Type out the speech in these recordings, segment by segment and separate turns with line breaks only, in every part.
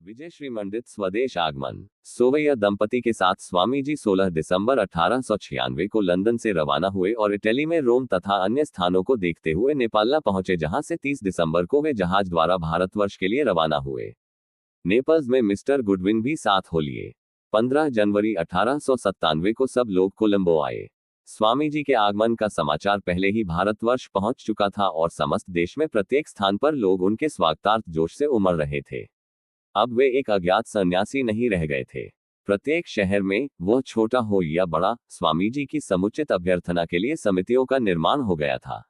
विजय श्री मंडित स्वदेश आगमन। सोवैया दंपति के साथ स्वामी जी 16 दिसंबर 1896 को लंदन से रवाना हुए और इटली में रोम तथा अन्य स्थानों को देखते हुए नेपाल पहुंचे, जहां से 30 दिसंबर को वे जहाज द्वारा भारतवर्ष के लिए रवाना हुए। नेपल्स में मिस्टर गुडविन भी साथ हो लिए। 15 जनवरी 1897 को सब लोग कोलंबो आए। स्वामी जी के आगमन का समाचार पहले ही भारतवर्ष पहुंच चुका था और समस्त देश में प्रत्येक स्थान पर लोग उनके स्वागतार्थ जोश से उमड़ रहे थे। अब वे एक अज्ञात सन्यासी नहीं रह गए थे। प्रत्येक शहर में, वह छोटा हो या बड़ा, स्वामी जी की समुचित अभ्यर्थना के लिए समितियों का निर्माण हो गया था।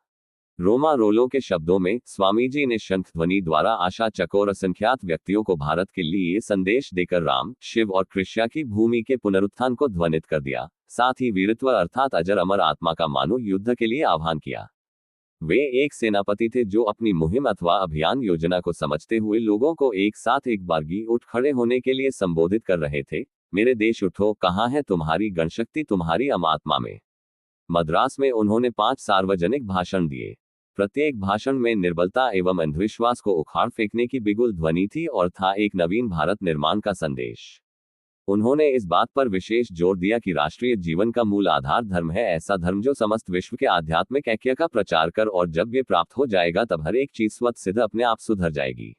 रोमा रोलो के शब्दों में, स्वामी जी ने शंख ध्वनि द्वारा आशा चकोर असंख्यात व्यक्तियों को भारत के लिए संदेश देकर राम, शिव और कृष्णा की भूमि के पुनरुत्थान को ध्वनित कर दिया। साथ ही वीरत्व अर्थात अजर अमर आत्मा का मानो युद्ध के लिए आह्वान किया। वे एक सेनापति थे जो अपनी मुहिम अथवा अभियान योजना को समझते हुए लोगों को एक साथ एक बारगी उठ खड़े होने के लिए संबोधित कर रहे थे। मेरे देश उठो, कहाँ है तुम्हारी गणशक्ति, तुम्हारी अमात्मा में। मद्रास में उन्होंने 5 सार्वजनिक भाषण दिए। प्रत्येक भाषण में निर्बलता एवं अंधविश्वास को उखाड़ फेंकने की बिगुल ध्वनि थी और था एक नवीन भारत निर्माण का संदेश। उन्होंने इस बात पर विशेष जोर दिया कि राष्ट्रीय जीवन का मूल आधार धर्म है, ऐसा धर्म जो समस्त विश्व के आध्यात्मिक ऐक्य का प्रचार कर, और जब ये प्राप्त हो जाएगा तब हर एक चीज स्वतः सिद्ध अपने आप सुधर जाएगी।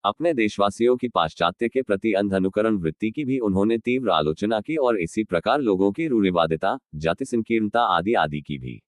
अपने देशवासियों की पाश्चात्य के प्रति अंध अनुकरण वृत्ति की भी उन्होंने तीव्र आलोचना की और इसी प्रकार लोगों की रूढ़िवादिता, जाति संकीर्णता आदि आदि की भी।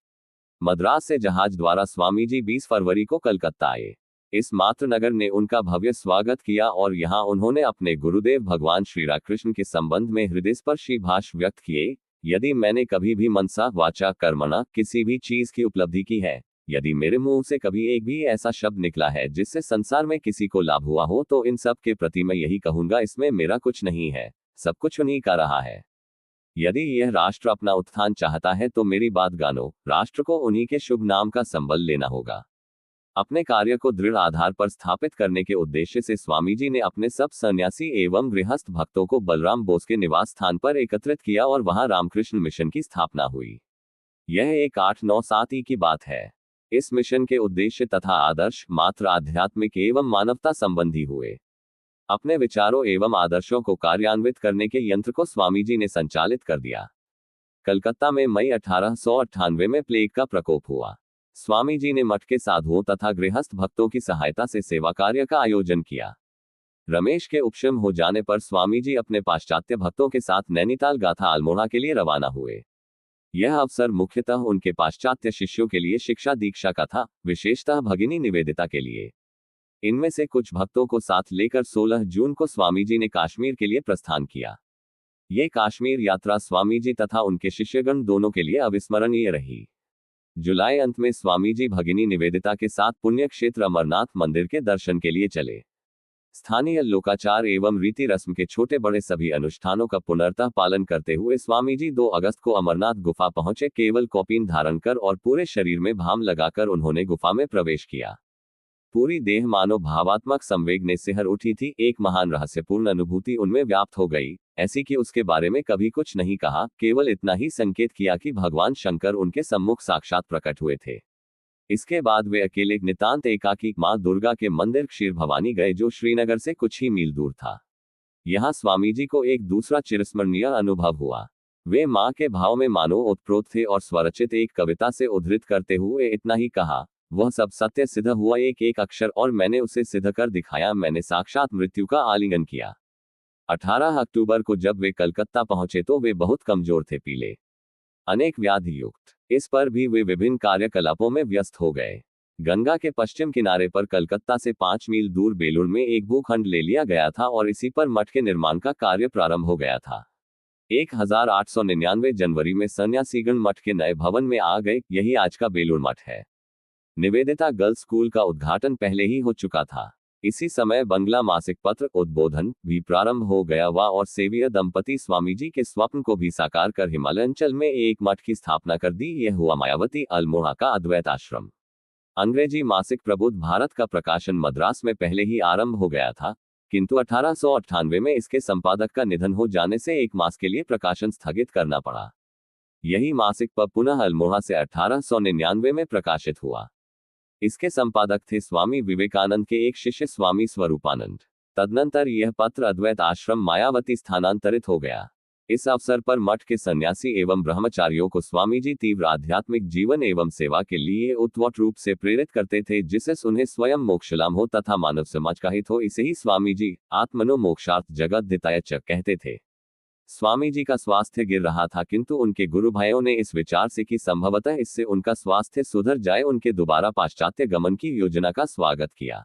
मद्रास से जहाज द्वारा स्वामी जी 20 फरवरी को कलकत्ता आए। इस मात्र नगर ने उनका भव्य स्वागत किया और यहाँ उन्होंने अपने गुरुदेव भगवान श्री रामकृष्ण के संबंध में हृदयस्पर्शी भाष्य व्यक्त किए। यदि मैंने कभी भी मनसा वाचा कर्मणा किसी भी चीज की उपलब्धि की है, यदि मेरे मुंह से कभी एक भी ऐसा शब्द निकला है जिससे संसार में किसी को लाभ हुआ हो, तो इन सब के प्रति मैं यही कहूंगा, इसमें मेरा कुछ नहीं है, सब कुछ उन्हीं का रहा है। यदि यह राष्ट्र अपना उत्थान चाहता है तो मेरी बात गानो, राष्ट्र को उन्हीं के शुभ नाम का संबल लेना होगा। अपने कार्य को दृढ़ आधार पर स्थापित करने के उद्देश्य से स्वामी जी ने अपने सब सन्यासी एवं गृहस्थ भक्तों को बलराम बोस के निवास स्थान पर एकत्रित किया और वहां रामकृष्ण मिशन की स्थापना हुई। यह एक 8-9-7 की बात है। इस मिशन के उद्देश्य तथा आदर्श मात्र आध्यात्मिक एवं मानवता संबंधी हुए। अपने विचारों एवं आदर्शों को कार्यान्वित करने के यंत्र को स्वामी जी ने संचालित कर दिया। कलकत्ता में मई 1898 में प्लेग का प्रकोप हुआ। स्वामी जी ने मठ के साधुओं तथा गृहस्थ भक्तों की सहायता से सेवा कार्य का आयोजन किया। रमेश के उपशम हो जाने पर स्वामी जी अपने पाश्चात्य भक्तों के साथ नैनीताल गाथा अल्मोड़ा के लिए रवाना हुए। यह अवसर मुख्यतः उनके पाश्चात्य शिष्यों के लिए शिक्षा दीक्षा का था, विशेषतः भगिनी निवेदिता के लिए। इनमें से कुछ भक्तों को साथ लेकर 16 जून को स्वामी जी ने कश्मीर के लिए प्रस्थान किया। ये कश्मीर यात्रा स्वामी जी तथा उनके शिष्यगण दोनों के लिए अविस्मरणीय रही। जुलाई अंत में स्वामी जी भगिनी निवेदिता के साथ पुण्य क्षेत्र अमरनाथ मंदिर के दर्शन के लिए चले। स्थानीय लोकाचार एवं रीति रस्म के छोटे बड़े सभी अनुष्ठानों का पूर्णतः पालन करते हुए स्वामी जी 2 अगस्त को अमरनाथ गुफा पहुंचे। केवल कौपीन धारण कर और पूरे शरीर में भाम लगाकर उन्होंने गुफा में प्रवेश किया। पूरी देह मानो भावात्मक संवेग ने सिहर उठी थी। एक महान रहस्यपूर्ण अनुभूति उनमें व्याप्त हो गई, ऐसी कि उसके बारे में कभी कुछ नहीं कहा, केवल इतना ही संकेत किया कि भगवान शंकर उनके सम्मुख साक्षात प्रकट हुए थे। इसके बाद वे अकेले नितांत एकाकी मां दुर्गा के मंदिर क्षीर भवानी गए, जो श्रीनगर से कुछ ही मील दूर था। यहाँ स्वामी जी को एक दूसरा चिरस्मरणीय अनुभव हुआ। वे मां के भाव में मानो ओतप्रोत थे और स्वरचित एक कविता से उद्धृत करते हुए इतना ही कहा, वह सब सत्य सिद्ध हुआ एक एक अक्षर, और मैंने उसे सिद्ध कर दिखाया, मैंने साक्षात मृत्यु का आलिंगन किया। 18 अक्टूबर को जब वे कलकत्ता पहुंचे तो वे बहुत कमजोर थे, पीले, अनेक व्याधि युक्त। इस पर भी वे विभिन्न कार्यकलापों में व्यस्त हो गए। गंगा के पश्चिम किनारे पर कलकत्ता से 5 मील दूर बेलूर में एक भूखंड ले लिया गया था और इसी पर मठ के निर्माण का कार्य प्रारंभ हो गया था। 1899 जनवरी में सन्यासीगण मठ के नए भवन में आ गए। यही आज का बेलूर मठ है। निवेदिता गर्ल्स स्कूल का उद्घाटन पहले ही हो चुका था। इसी समय बंगला मासिक पत्र उद्बोधन भी प्रारंभ हो गया हुआ और सेवियर दंपति स्वामी जी के स्वप्न को भी साकार कर हिमालयांचल में एक मठ की स्थापना कर दी। यह हुआ मायावती अल्मोड़ा का अद्वैत आश्रम। अंग्रेजी मासिक प्रबुद्ध भारत का प्रकाशन मद्रास में पहले ही आरंभ हो गया था, किंतु 1898 में इसके संपादक का निधन हो जाने से 1 मास के लिए प्रकाशन स्थगित करना पड़ा। यही मासिक पुनः अल्मोड़ा से 1899 में प्रकाशित हुआ। इसके संपादक थे स्वामी विवेकानंद के एक शिष्य स्वामी स्वरूपानंद। तदनंतर यह पत्र अद्वैत आश्रम मायावती स्थानांतरित हो गया। इस अवसर पर मठ के सन्यासी एवं ब्रह्मचारियों को स्वामी जी तीव्र आध्यात्मिक जीवन एवं सेवा के लिए उत्कट रूप से प्रेरित करते थे, जिससे उन्हें स्वयं मोक्षलाभ हो तथा मानव समाज का हित हो। इसे ही स्वामी जी आत्मनो मोक्षार्थ जगत दिताय च कहते थे। स्वामी जी का स्वास्थ्य गिर रहा था, किंतु उनके गुरु भाइयों ने इस विचार से कि संभवतः इससे उनका स्वास्थ्य सुधर जाए, उनके दोबारा पाश्चात्य गमन की योजना का स्वागत किया।